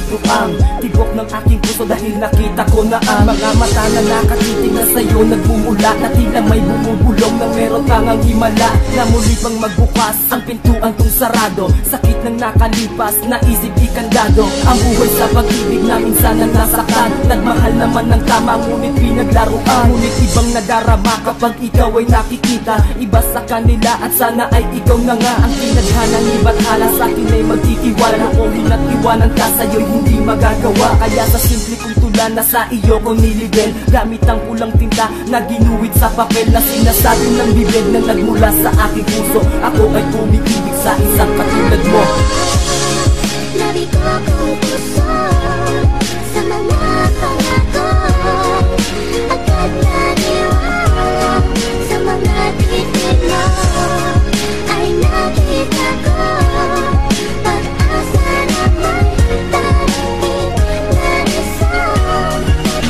Ito ang tibok ng aking puso dahil nakita ko na ang mga mata na nakatitig na sa'yo nagmumula, na tila may bumubulong na meron tangang himala, na muli pang magbukas ang pintuan tong sarado. Sakit ng nakalipas, naisip ikandado. Ang buhay sa pag-ibig na minsan ang nasaktan, nagmahal naman ng tama ngunit pinaglaruan. Ngunit ibang nadarama kapag ikaw ay nakikita, iba sa kanila at sana ay ikaw na nga ang pinaghanang ibathala. Sa akin ay magtitiwala kung hinat-iwanan ka sa'yo'y hindi magagawa. Kaya sa simple kong tula na sa iyo ko nilibel, gamit ang pulang tinta na ginuwit sa papel, na sinasabi ng bibig na nagmula sa aking puso. Ako ay umiibig sa isang katulad mo. Labi ko kung puso sa mga pangako, agad naniwala sa mga titig mo. Ay nakita ko pag-asa na may darating na isang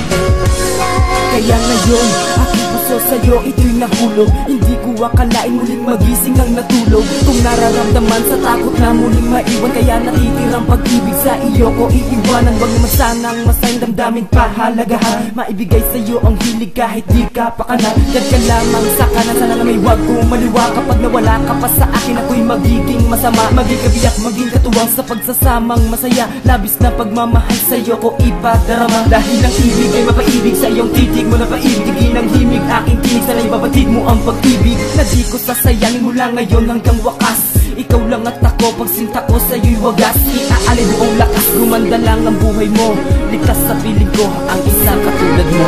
katulad. Kaya ngayon, aking puso sa'yo ito'y nahulog. Hindi ko akalain muling magising ang natulog. Kung nararamdaman sa takot na muling maiwan, kaya natitirang pag-ibig sa iyo ko iiwanan. Wag naman sanang masayang damdamin pahalagahan, maibigay sa'yo ang hilig kahit di ka pakanan. Yan ka lamang sa kanan, sana na may wag kong maliwa. Kapag nawala ka pa sa akin, ako'y magiging masama, maging kabiyak, maging katuwang sa pagsasamang masaya. Labis na pagmamahal sa'yo ko ipadarama, dahil ang ibig ay mapaibig. Sa iyong titig mo na paibig, tigin ang himig aking tinig. Sana ibabatid mo ang pag-ibig na di ko sasayangin mula ngayon hanggang wakas. Ikaw lang at ako, pagsinta ko sa'yo'y wagas. Iaalay buong lakas, gumanda lang ang buhay mo. Ligtas sa piling ko ang isang katulad mo.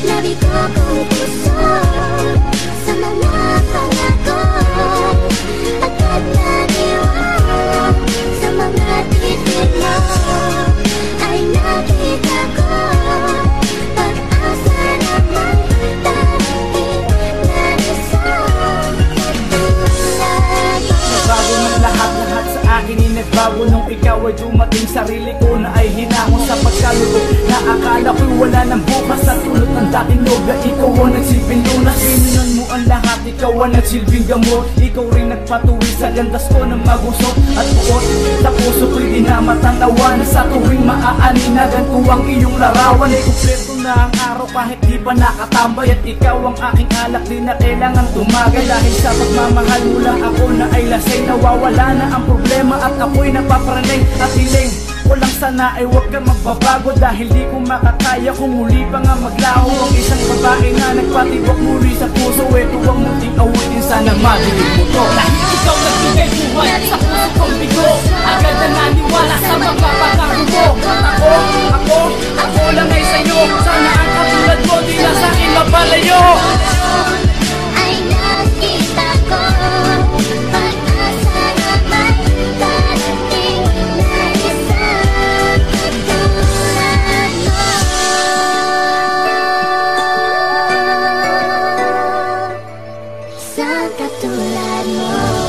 Labi ko kung puso sa mga pangako, agad naniwala sa mga titig mo. Ay nakita ko pag-asa na may darating na isang katulad. Nagbago ng lahat sa akin ay nagbago nung ikaw ay dumating. Sarili ko na ay hinamon sa pagkalugod, na akala ko'y wala ng bukas. Sa tulot ng dating loga, ikaw ang nagsilbing lunas. Pinunan mo ang lahat, ikaw ang nagsilbing gamot. Ikaw rin nagpatuwi sa landas ko ng magusot at buot. Sa puso ko'y di na matanawa, na sa tuwing maaaninagan ko ang iyong larawan. Ay kumpleto na ang araw kahit di pa nakatambay, at ikaw ang aking alak, di na kailangan tumagay. Dahil sa pagmamahal mo lang ako na ay lasay, nawawala na ang problema at ako'y napapranay at hiling. Walang sana ay huwag kang magbabago, dahil di ko makakaya kung muli pa nga maglaho ang isang babae na nagpatibok muli sa puso. Ito ang munting awitin, sana madinig mo to. Dahil ikaw nagbigay buhay sa puso kong bigo, agad na naniwala sa mga pangako mo. Ako lang ay sa'yo. Sana ang katulad mo di na sa'kin mapalayo. Ay nakita ko pag-asa na may darating na isang katulad mo. Isang katulad mo.